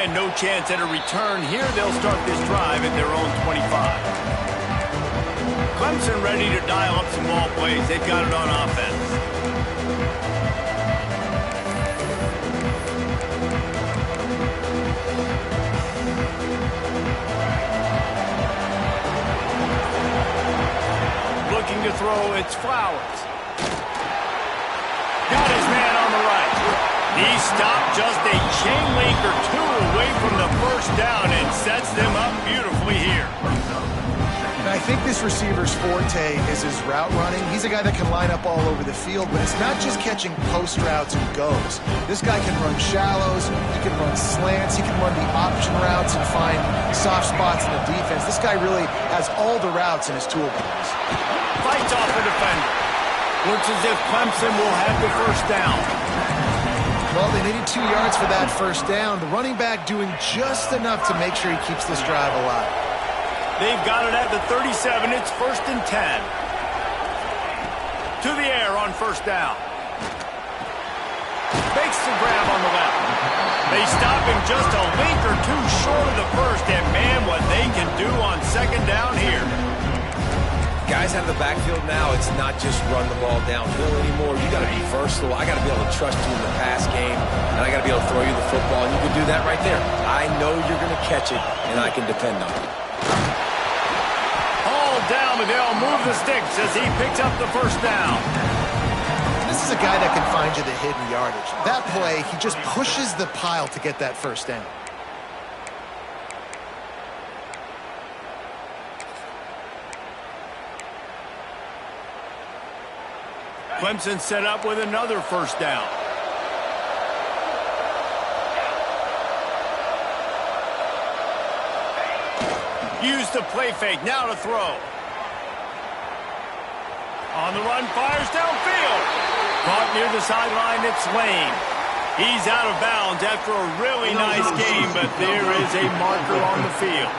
And no chance at a return here. They'll start this drive at their own 25. Clemson ready to dial up some ball plays. They've got it on offense. Looking to throw, it's Flowers. Got his man on the right. He stopped just a chain link or two away from the first down and sets them up beautifully here. And I think this receiver's forte is his route running. He's a guy that can line up all over the field, but it's not just catching post routes and goes. This guy can run shallows, he can run slants, he can run the option routes and find soft spots in the defense. This guy really has all the routes in his toolbox. Fights off the defender. Looks as if Clemson will have the first down. Well, they needed 2 yards for that first down. The running back doing just enough to make sure he keeps this drive alive. They've got it at the 37. It's 1st and 10. To the air on first down. Fakes the grab on the left. They stop him just a link or two short of the first, and man, what they can do on second down here. Guys out of the backfield now, it's not just run the ball downhill anymore. You got to be versatile. I got to be able to trust you in the pass game, and I got to be able to throw you the football, and you can do that right there. I know you're going to catch it, and I can depend on it. All down, but they'll move the sticks as he picks up the first down. This is a guy that can find you the hidden yardage. That play, he just pushes the pile to get that first down. Clemson set up with another first down. Use the play fake, now to throw. On the run, fires downfield. Caught near the sideline, it's Lane. He's out of bounds after a really nice game, but there is a marker on the field.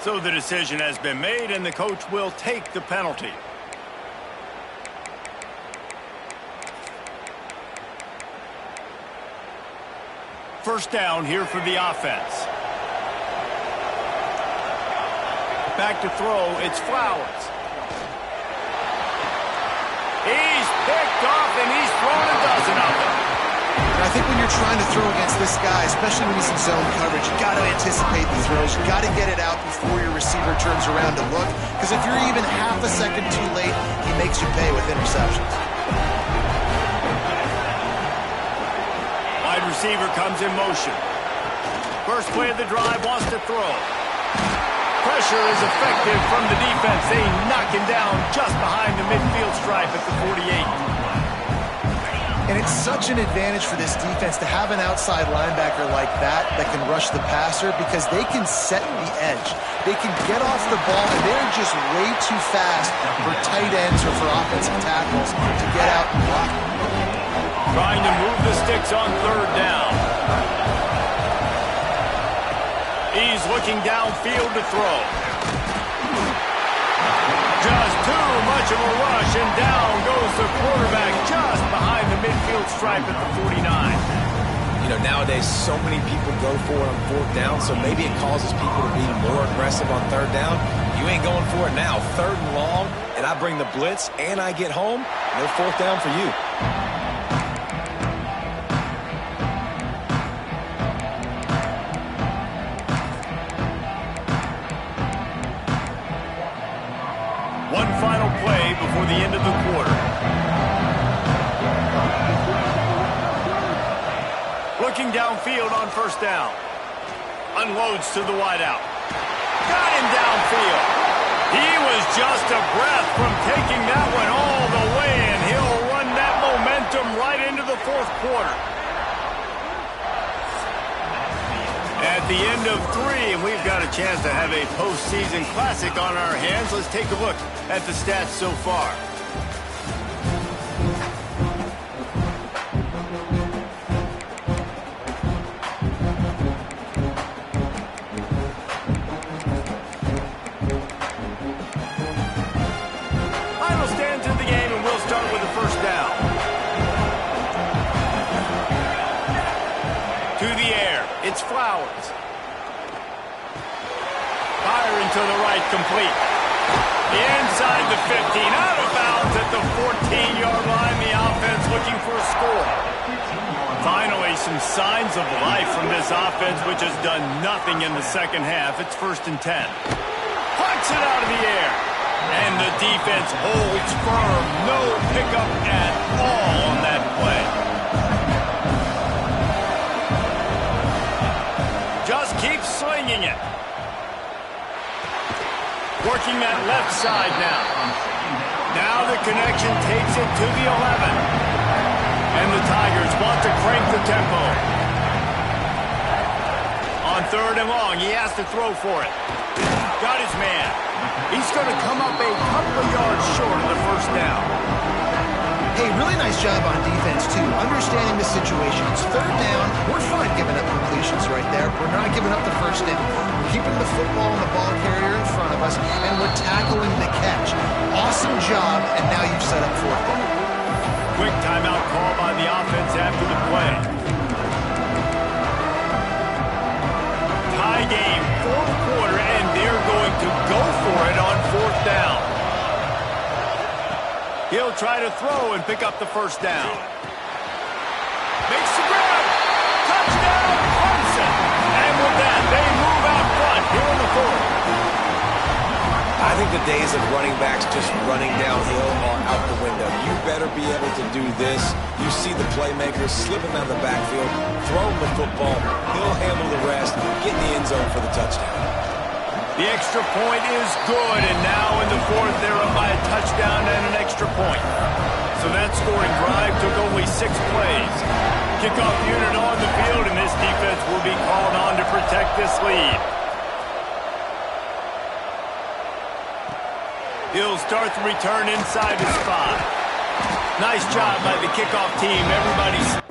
So the decision has been made, and the coach will take the penalty. First down here for the offense. Back to throw, it's Flowers. He's picked off, and he's thrown a dozen of them. And I think when you're trying to throw against this guy, especially when he's in zone coverage, you got to anticipate the throws. You got to get it out before your receiver turns around to look. Because if you're even half a second too late, he makes you pay with interceptions. Wide receiver comes in motion. First play of the drive, wants to throw. Pressure is effective from the defense. They knock him down just behind the midfield stripe at the 48. And it's such an advantage for this defense to have an outside linebacker like that can rush the passer because they can set the edge. They can get off the ball, and they're just way too fast for tight ends or for offensive tackles to get out and block. Trying to move the sticks on third down. He's looking downfield to throw. Just too much of a rush, and down goes the quarterback just behind the midfield stripe at the 49. You know, nowadays so many people go for it on fourth down, so maybe it causes people to be more aggressive on third down. You ain't going for it now. Third and long, and I bring the blitz, and I get home, no fourth down for you. One final play before the end of the quarter. Looking downfield on first down. Unloads to the wideout. Got him downfield. He was just a breath from taking that one all the way, and he'll run that momentum right into the fourth quarter. At the end of 3, and we've got a chance to have a postseason classic on our hands. Let's take a look at the stats so far. Final stands in the game, and we'll start with the first down. It's Flowers. Firing to the right, complete. Inside the 15, out of bounds at the 14-yard line. The offense looking for a score. Finally, some signs of life from this offense, which has done nothing in the second half. It's 1st and 10. Punts it out of the air. And the defense holds firm. No pickup at all on that play. Just keep slinging it. Working that left side now. Now the connection takes it to the 11. And the Tigers want to crank the tempo. On 3rd and long, he has to throw for it. Got his man. He's going to come up a couple of yards short of the 1st down. Hey, really nice job on defense, too. Understanding the situation. It's 3rd down. We're fine giving up completions right there. We're not giving up the 1st down. We're keeping the football and the ball carrier in front of us, and we're tackling the catch. Awesome job, and now you've set up 4th down. Quick timeout call by the offense after the play. Tie game, 4th quarter, and they're going to go for it on 4th down. He'll try to throw and pick up the 1st down. Makes the grab. Touchdown, Clemson. And with that, they move out front here in the 4th. I think the days of running backs just running downhill are out the window. You better be able to do this. You see the playmakers slipping down the backfield, throw him the football, he'll handle the rest, get in the end zone for the touchdown. The extra point is good, and now in the 4th, they're up by a touchdown and an extra point. So that scoring drive took only 6 plays. Kickoff unit on the field, and this defense will be called on to protect this lead. He'll start the return inside his 5. Nice job by the kickoff team. Everybody's...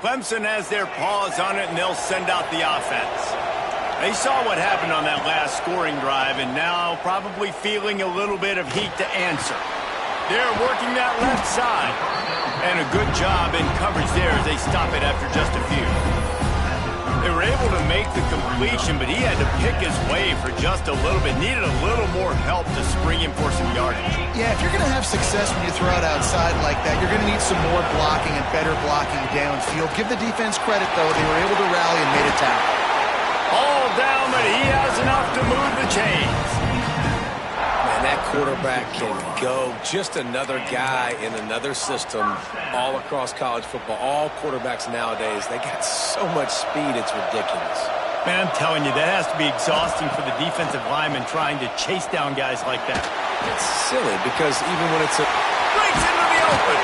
Clemson has their paws on it, and they'll send out the offense. They saw what happened on that last scoring drive, and now probably feeling a little bit of heat to answer. They're working that left side. And a good job in coverage there as they stop it after just a few. They were able to make the completion, but he had to pick his way for just a little bit. Needed a little more help to spring him for some yardage. Yeah, if you're going to have success when you throw it outside like that, you're going to need some more blocking and better blocking downfield. Give the defense credit, though. They were able to rally and made a tackle. All down, but he has enough to move the chains. Man, that quarterback can go. Just another guy in another system all across college football. All quarterbacks nowadays, they got so much speed, it's ridiculous. Man, I'm telling you, that has to be exhausting for the defensive lineman trying to chase down guys like that. It's silly because even when it's a... Breaks into the open.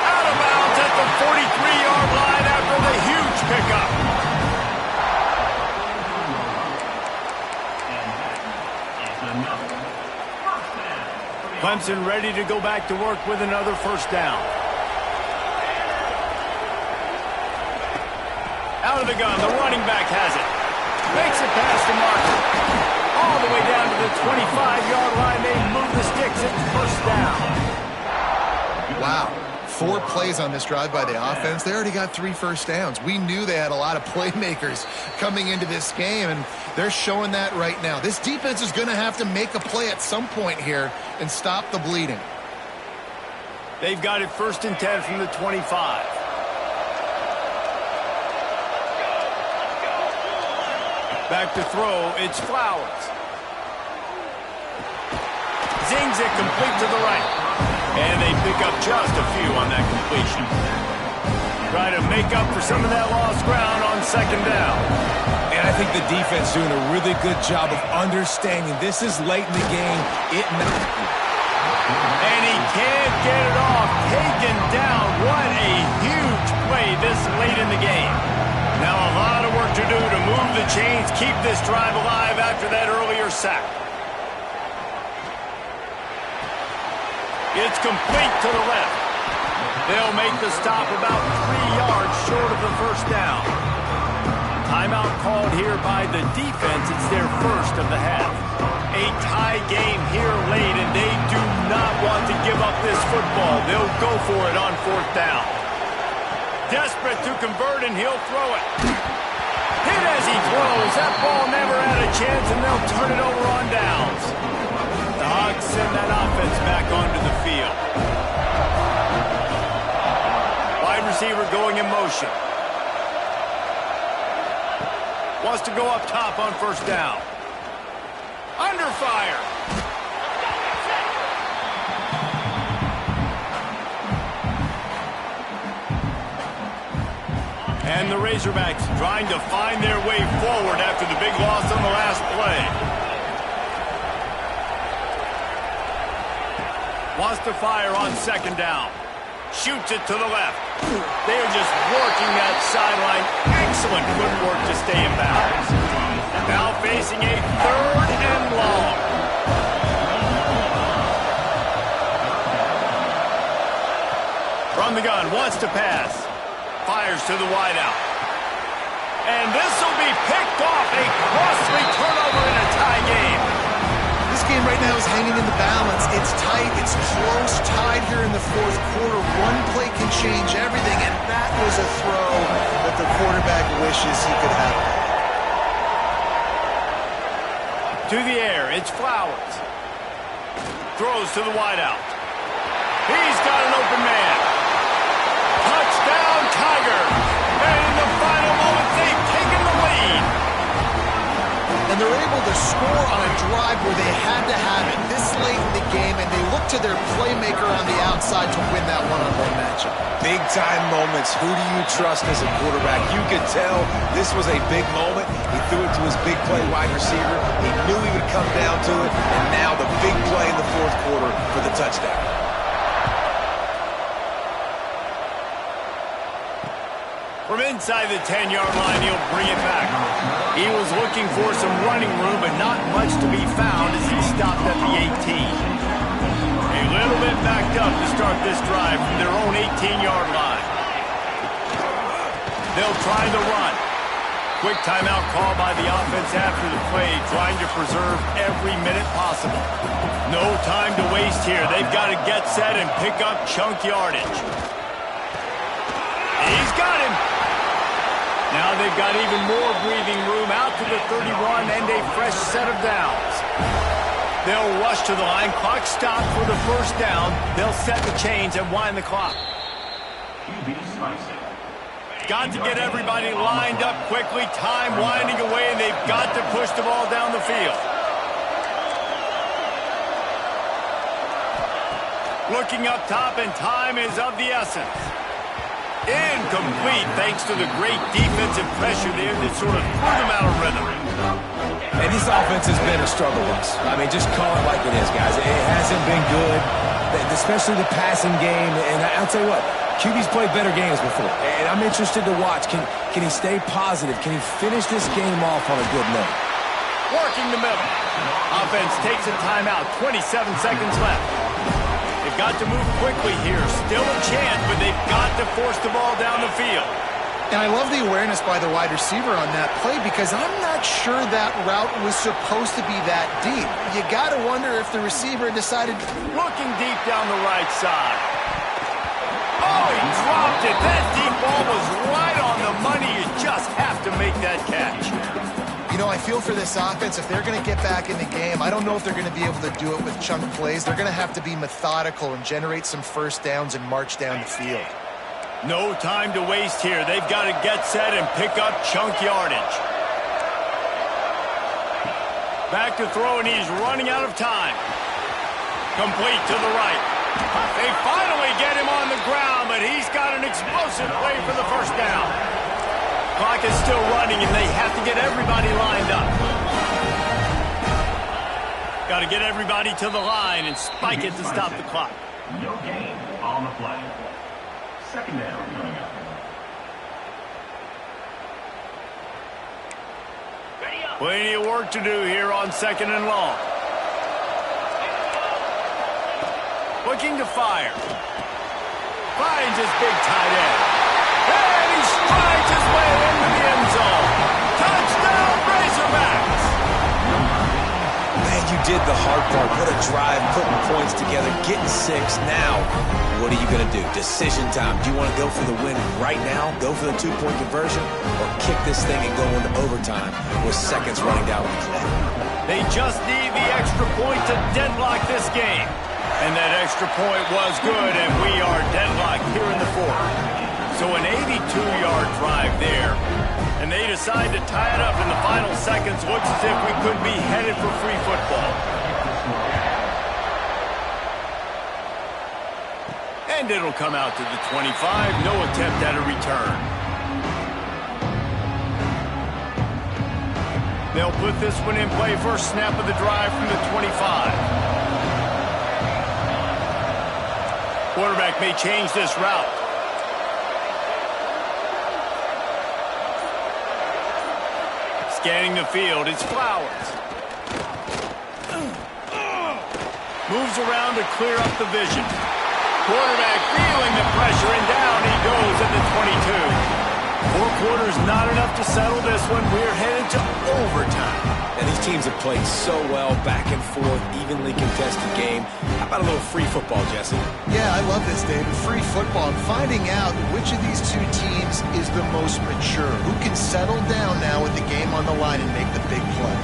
Out of bounds at the 43-yard line after the huge pickup. Clemson ready to go back to work with another 1st down. Out of the gun, the running back has it. Makes it past the marker. All the way down to the 25-yard line. They move the sticks. It's 1st down. Wow. 4 plays on this drive by the offense. They already got 3 first downs. We knew they had a lot of playmakers coming into this game, and they're showing that right now. This defense is going to have to make a play at some point here and stop the bleeding. They've got it 1st and 10 from the 25. Back to throw, it's Flowers. Zings it complete to the right. And they pick up just a few on that completion. Try to make up for some of that lost ground on 2nd down. And I think the defense doing a really good job of understanding this is late in the game. And he can't get it off. Taken down. What a huge play this late in the game. Now a lot of work to do to move the chains, keep this drive alive after that earlier sack. It's complete to the left. They'll make the stop about 3 yards short of the first down. Timeout called here by the defense. It's their first of the half. A tie game here late, and they do not want to give up this football. They'll go for it on 4th down. Desperate to convert, and he'll throw it. Hit as he throws. That ball never had a chance, and they'll turn it over on downs. The Hogs send that offense back onto the field. Wide receiver going in motion. Wants to go up top on 1st down. Under fire. And the Razorbacks trying to find their way forward after the big loss on the last play. Wants to fire on 2nd down. Shoots it to the left. They're just working that sideline. Excellent footwork to stay in bounds. Now facing a 3rd and long. From the gun, wants to pass. Fires to the wideout. And this will be picked off. A costly turnover in a tie game. This game right now is hanging in the balance. It's tight, it's close, tied here in the 4th quarter. One play can change everything, and that was a throw that the quarterback wishes he could have. To the air, it's Flowers. Throws to the wideout. He's got an open man. Touchdown, Tigers! And in the final moments, they've taken the lead. And they're able to score on a drive where they had to have it this late in the game, and they look to their playmaker on the outside to win that one-on-one matchup. Big-time moments. Who do you trust as a quarterback? You could tell this was a big moment. He threw it to his big play wide receiver. He knew he would come down to it, and now the big play in the 4th quarter for the touchdown. From inside the 10-yard line, he'll bring it back. He was looking for some running room, but not much to be found as he stopped at the 18. A little bit backed up to start this drive from their own 18-yard line. They'll try the run. Quick timeout call by the offense after the play, trying to preserve every minute possible. No time to waste here. They've got to get set and pick up chunk yardage. He's got him. Now they've got even more breathing room out to the 31 and a fresh set of downs. They'll rush to the line. Clock stopped for the 1st down. They'll set the chains and wind the clock. Got to get everybody lined up quickly. Time winding away, and they've got to push the ball down the field. Looking up top, and time is of the essence. Incomplete, thanks to the great defensive pressure there that sort of threw them out of rhythm. And this offense has been a struggle bus. I mean, just call it like it is, guys. It hasn't been good, especially the passing game. And I'll tell you what, QB's played better games before. And I'm interested to watch. Can he stay positive? Can he finish this game off on a good note? Working the middle. Offense takes a timeout. 27 seconds left. They've got to move quickly here. Still a chance, but they've got to force the ball down the field. And I love the awareness by the wide receiver on that play, because I'm not sure that route was supposed to be that deep. You got to wonder if the receiver decided... Looking deep down the right side. Oh, he dropped it. That deep ball was right on the money. You just have to make that catch. You know, I feel for this offense, if they're going to get back in the game, I don't know if they're going to be able to do it with chunk plays. They're going to have to be methodical and generate some 1st downs and march down the field. No time to waste here. They've got to get set and pick up chunk yardage. Back to throw, and he's running out of time. Complete to the right. They finally get him on the ground, but he's got an explosive play for the 1st down. Clock is still running, and they have to get everybody lined up. Got to get everybody to the line and spike it to stop the clock. No gain on the play. 2nd down coming up. Plenty of work to do here on 2nd and long. Looking to fire. Finds his big tight end. And he strides his way into the end zone. Touchdown, Razorbacks! Man, you did the hard part. What a drive, putting points together, getting 6. Now, what are you going to do? Decision time. Do you want to go for the win right now, go for the 2-point conversion, or kick this thing and go into overtime with seconds running down on the clock? They just need the extra point to deadlock this game. And that extra point was good, and we are deadlocked here in the 4th. So an 82-yard drive there. And they decide to tie it up in the final seconds. Looks as if we could be headed for free football. And it'll come out to the 25. No attempt at a return. They'll put this one in play. First snap of the drive from the 25. Quarterback may change this route. Scanning the field, it's Flowers. Moves around to clear up the vision. Quarterback feeling the pressure, and down he goes at the 22. 4 quarters not enough to settle this one. We're headed to overtime. And these teams have played so well, back and forth, evenly contested game. How about a little free football, Jesse? Yeah, I love this, David. Free football. I'm finding out which of these two teams is the most mature. Who can settle down now with the game on the line and make the big play?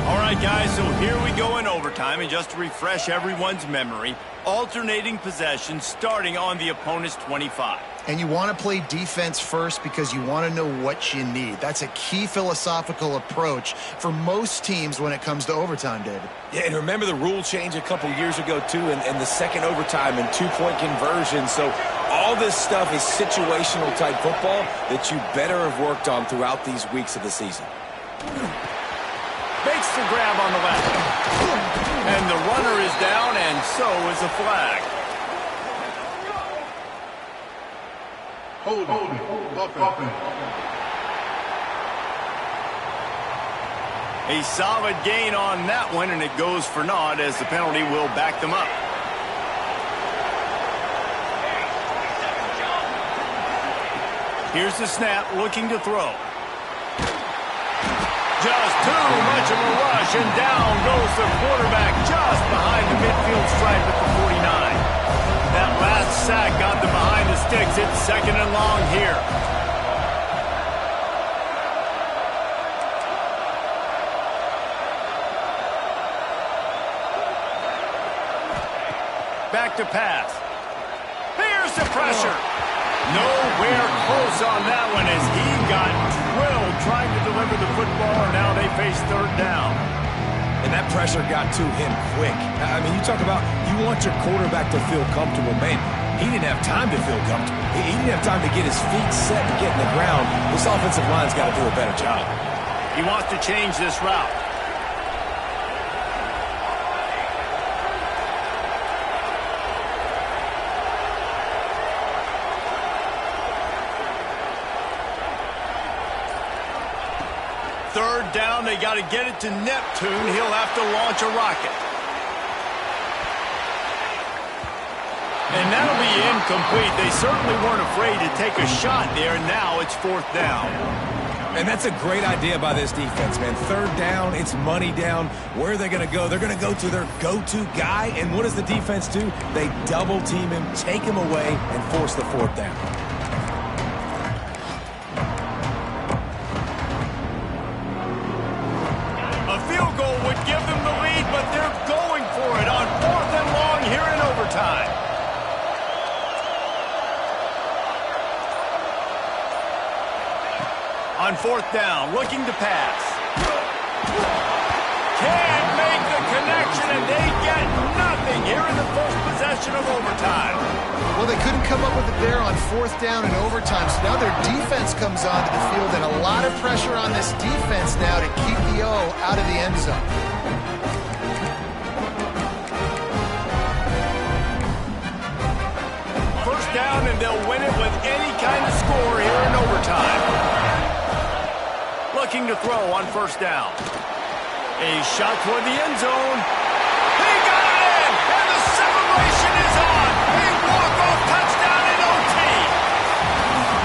All right, guys, so here we go in overtime. And just to refresh everyone's memory, alternating possession starting on the opponent's 25. And you want to play defense first because you want to know what you need. That's a key philosophical approach for most teams when it comes to overtime, David. Yeah, and remember the rule change a couple years ago, too, and the second overtime and 2-point conversion. So all this stuff is situational type football that you better have worked on throughout these weeks of the season. Makes the grab on the left. And the runner is down, and so is a flag. Hold it. A solid gain on that one, and it goes for naught as the penalty will back them up. Here's the snap, looking to throw. Just too much of a rush, and down goes the quarterback just behind the midfield stripe at the 49. That last sack got them behind the sticks. It's 2nd and long here. Back to pass. Here's the pressure. Nowhere close on that one as he got drilled trying to deliver the football, and now they face 3rd down. And that pressure got to him quick. I mean, you talk about you want your quarterback to feel comfortable. Man, he didn't have time to feel comfortable. He didn't have time to get his feet set and get in the ground. This offensive line's got to do a better job. He wants to change this route. Third down, they got to get it to Neptune. He'll have to launch a rocket. And that'll be incomplete. They certainly weren't afraid to take a shot there. Now it's 4th down. And that's a great idea by this defense, man. 3rd down, it's money down. Where are they going to go? They're going to go to their go-to guy. And what does the defense do? They double team him, take him away, and force the 4th down. Give them the lead, but they're going for it on 4th and long here in overtime. On 4th down, looking to pass. Can't make the connection, and they get nothing here in the first possession of overtime. Well, they couldn't come up with it there on 4th down and overtime, so now their defense comes onto the field, and a lot of pressure on this defense now to keep the O out of the end zone. First down, and they'll win it with any kind of score here in overtime. Looking to throw on 1st down. A shot toward the end zone. He got it in, and the celebration is on. A walk-off touchdown in OT.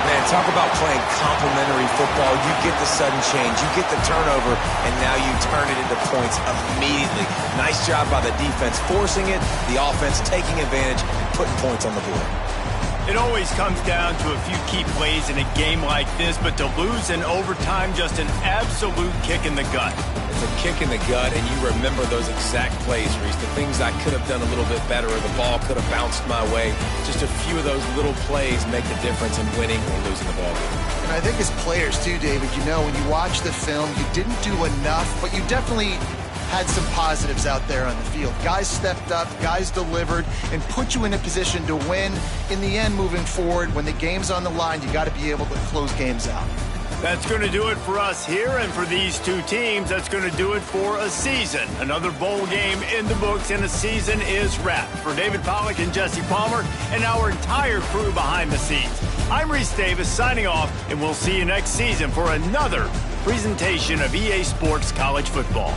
Man, talk about playing complementary football. You get the sudden change, you get the turnover, and now you turn it into points immediately. Nice job by the defense forcing it, the offense taking advantage, putting points on the board. It always comes down to a few key plays in a game like this, but to lose in overtime, just an absolute kick in the gut. It's a kick in the gut, and you remember those exact plays, Reese. The things I could have done a little bit better, or the ball could have bounced my way. Just a few of those little plays make the difference in winning or losing the ball game. And I think as players too, David, you know, when you watch the film, you didn't do enough, but you definitely had some positives out there on the field. Guys stepped up, guys delivered, and put you in a position to win. In the end, moving forward, when the game's on the line, you got to be able to close games out. That's going to do it for us here, and for these two teams, that's going to do it for a season. Another bowl game in the books, and a season is wrapped. For David Pollack and Jesse Palmer, and our entire crew behind the scenes, I'm Reese Davis signing off, and we'll see you next season for another presentation of EA Sports College Football.